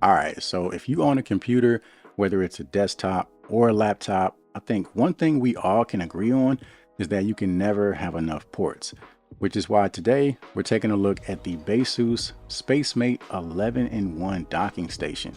All right, so if you own a computer, whether it's a desktop or a laptop, I think one thing we all can agree on is that you can never have enough ports, which is why today we're taking a look at the Baseus Spacemate 11-in-1 docking station.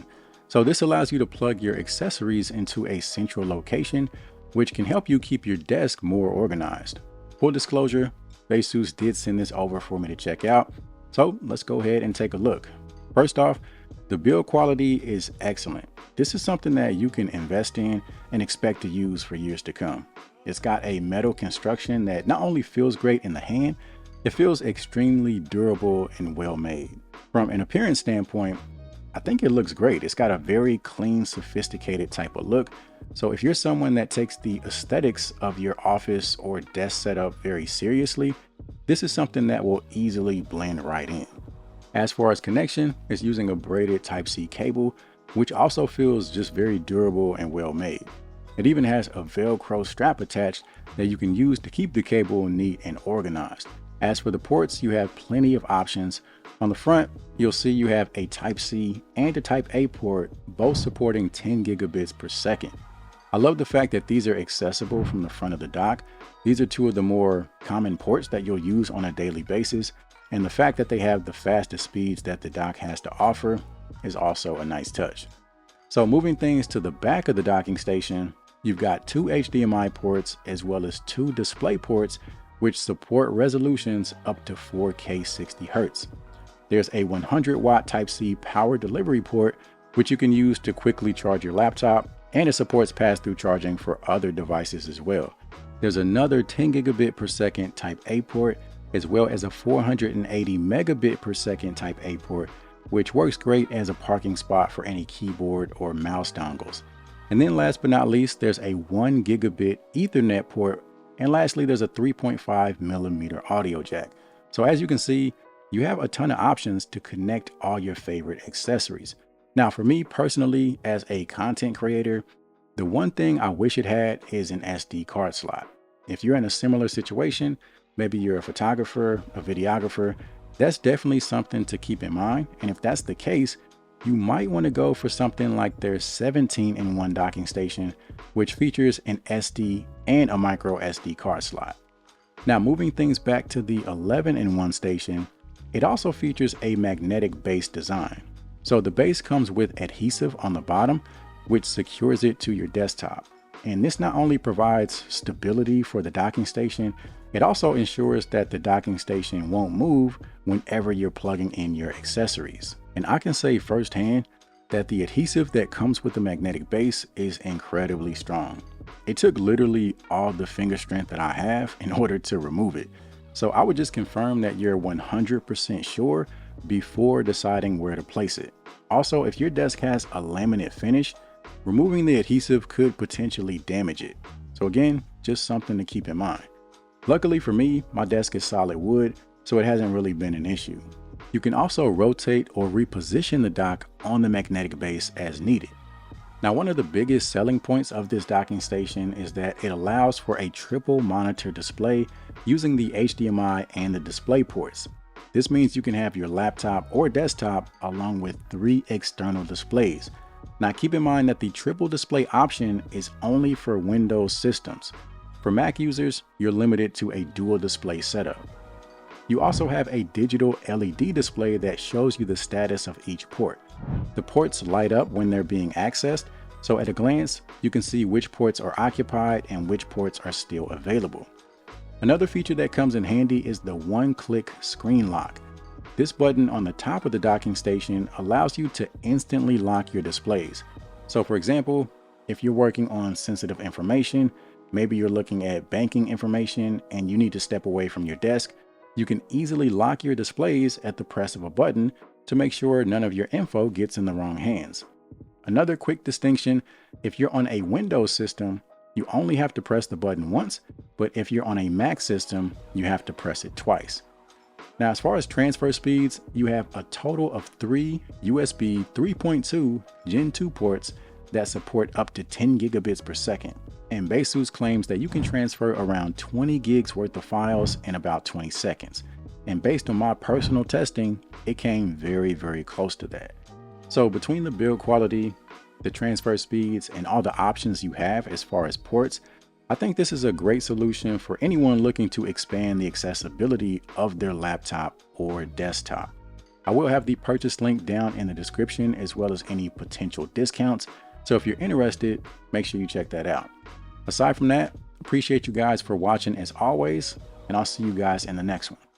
So this allows you to plug your accessories into a central location, which can help you keep your desk more organized. Full disclosure, Baseus did send this over for me to check out, so let's go ahead and take a look. First off, the build quality is excellent. This is something that you can invest in and expect to use for years to come. It's got a metal construction that not only feels great in the hand, it feels extremely durable and well made. From an appearance standpoint, I think it looks great. It's got a very clean, sophisticated type of look. So if you're someone that takes the aesthetics of your office or desk setup very seriously, this is something that will easily blend right in. As far as connection, it's using a braided Type-C cable, which also feels just very durable and well made. It even has a Velcro strap attached that you can use to keep the cable neat and organized. As for the ports, you have plenty of options. On the front, you'll see you have a Type-C and a Type-A port, both supporting 10 gigabits per second. I love the fact that these are accessible from the front of the dock. These are two of the more common ports that you'll use on a daily basis. And the fact that they have the fastest speeds that the dock has to offer is also a nice touch. So moving things to the back of the docking station, you've got two HDMI ports as well as two display ports which support resolutions up to 4K 60 Hz. There's a 100 watt Type-C power delivery port which you can use to quickly charge your laptop, and it supports pass-through charging for other devices as well. There's another 10 gigabit per second Type-A port as well as a 480 megabit per second Type-A port, which works great as a parking spot for any keyboard or mouse dongles. And then last but not least, there's a 1 gigabit Ethernet port, and lastly, there's a 3.5 millimeter audio jack. So as you can see, you have a ton of options to connect all your favorite accessories. Now for me personally, as a content creator, the one thing I wish it had is an SD card slot. If you're in a similar situation, maybe you're a photographer, a videographer, that's definitely something to keep in mind. And if that's the case, you might want to go for something like their 17-in-1 docking station, which features an SD and a micro SD card slot. Now moving things back to the 11-in-1 station, it also features a magnetic base design. So the base comes with adhesive on the bottom, which secures it to your desktop. And this not only provides stability for the docking station, it also ensures that the docking station won't move whenever you're plugging in your accessories. And I can say firsthand that the adhesive that comes with the magnetic base is incredibly strong. It took literally all the finger strength that I have in order to remove it. So I would just confirm that you're 100% sure before deciding where to place it. Also, if your desk has a laminate finish, removing the adhesive could potentially damage it. So again, just something to keep in mind. Luckily for me, my desk is solid wood, so it hasn't really been an issue. You can also rotate or reposition the dock on the magnetic base as needed. Now, one of the biggest selling points of this docking station is that it allows for a triple monitor display using the HDMI and the display ports. This means you can have your laptop or desktop along with 3 external displays. Now keep in mind that the triple display option is only for Windows systems. For Mac users, you're limited to a dual display setup. You also have a digital LED display that shows you the status of each port. The ports light up when they're being accessed, so at a glance, you can see which ports are occupied and which ports are still available. Another feature that comes in handy is the one-click screen lock. This button on the top of the docking station allows you to instantly lock your displays. So for example, if you're working on sensitive information, maybe you're looking at banking information and you need to step away from your desk, you can easily lock your displays at the press of a button to make sure none of your info gets in the wrong hands. Another quick distinction, if you're on a Windows system, you only have to press the button once, but if you're on a Mac system, you have to press it twice. Now, as far as transfer speeds, you have a total of 3 USB 3.2 Gen 2 ports that support up to 10 gigabits per second. And Baseus claims that you can transfer around 20 gigs worth of files in about 20 seconds. And based on my personal testing, it came very, very close to that. So between the build quality, the transfer speeds, and all the options you have as far as ports, I think this is a great solution for anyone looking to expand the accessibility of their laptop or desktop. I will have the purchase link down in the description as well as any potential discounts. So if you're interested, make sure you check that out. Aside from that, appreciate you guys for watching as always, and I'll see you guys in the next one.